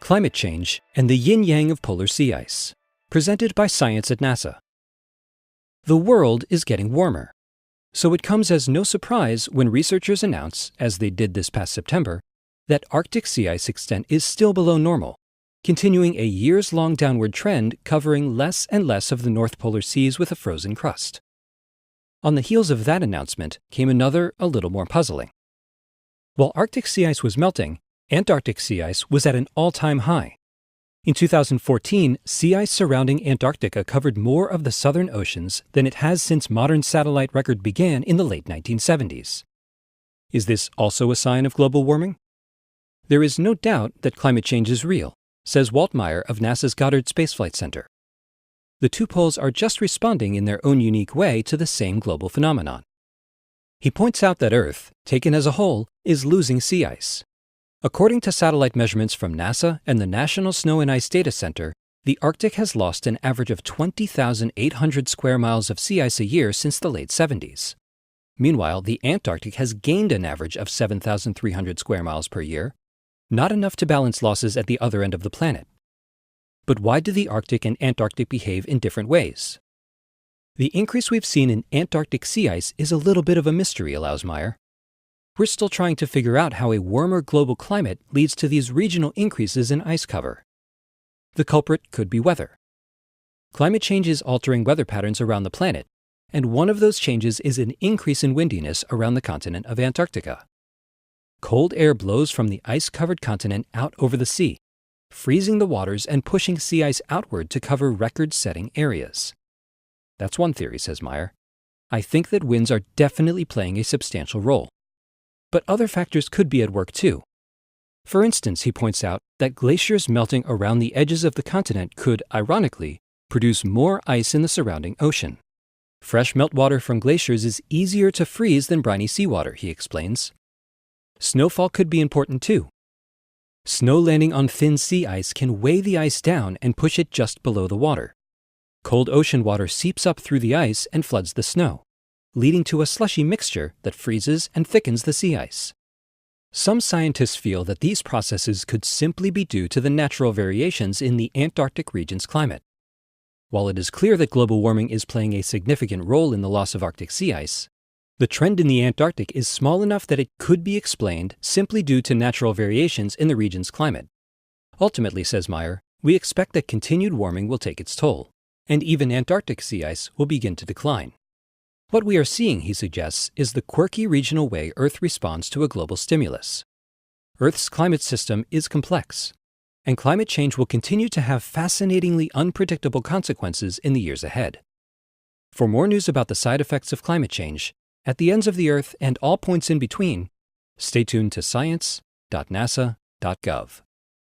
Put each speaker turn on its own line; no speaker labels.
Climate Change and the Yin-Yang of Polar Sea Ice, presented by Science at NASA. The world is getting warmer, so it comes as no surprise when researchers announce, as they did this past September, that Arctic sea ice extent is still below normal, continuing a years-long downward trend covering less and less of the North Polar Seas with a frozen crust. On the heels of that announcement came another, a little more puzzling. While Arctic sea ice was melting, Antarctic sea ice was at an all-time high. In 2014, sea ice surrounding Antarctica covered more of the southern oceans than it has since modern satellite record began in the late 1970s. Is this also a sign of global warming? There is no doubt that climate change is real, says Walt Meyer of NASA's Goddard Space Flight Center. The two poles are just responding in their own unique way to the same global phenomenon. He points out that Earth, taken as a whole, is losing sea ice. According to satellite measurements from NASA and the National Snow and Ice Data Center, the Arctic has lost an average of 20,800 square miles of sea ice a year since the late 70s. Meanwhile, the Antarctic has gained an average of 7,300 square miles per year, not enough to balance losses at the other end of the planet. But why do the Arctic and Antarctic behave in different ways? The increase we've seen in Antarctic sea ice is a little bit of a mystery, allows Meyer. We're still trying to figure out how a warmer global climate leads to these regional increases in ice cover. The culprit could be weather. Climate change is altering weather patterns around the planet, and one of those changes is an increase in windiness around the continent of Antarctica. Cold air blows from the ice-covered continent out over the sea, freezing the waters and pushing sea ice outward to cover record-setting areas. That's one theory, says Meyer. I think that winds are definitely playing a substantial role. But other factors could be at work too. For instance, he points out that glaciers melting around the edges of the continent could, ironically, produce more ice in the surrounding ocean. Fresh meltwater from glaciers is easier to freeze than briny seawater, he explains. Snowfall could be important too. Snow landing on thin sea ice can weigh the ice down and push it just below the water. Cold ocean water seeps up through the ice and floods the snow, leading to a slushy mixture that freezes and thickens the sea ice. Some scientists feel that these processes could simply be due to the natural variations in the Antarctic region's climate. While it is clear that global warming is playing a significant role in the loss of Arctic sea ice, the trend in the Antarctic is small enough that it could be explained simply due to natural variations in the region's climate. Ultimately, says Meyer, we expect that continued warming will take its toll, and even Antarctic sea ice will begin to decline. What we are seeing, he suggests, is the quirky regional way Earth responds to a global stimulus. Earth's climate system is complex, and climate change will continue to have fascinatingly unpredictable consequences in the years ahead. For more news about the side effects of climate change, at the ends of the Earth and all points in between, stay tuned to science.nasa.gov.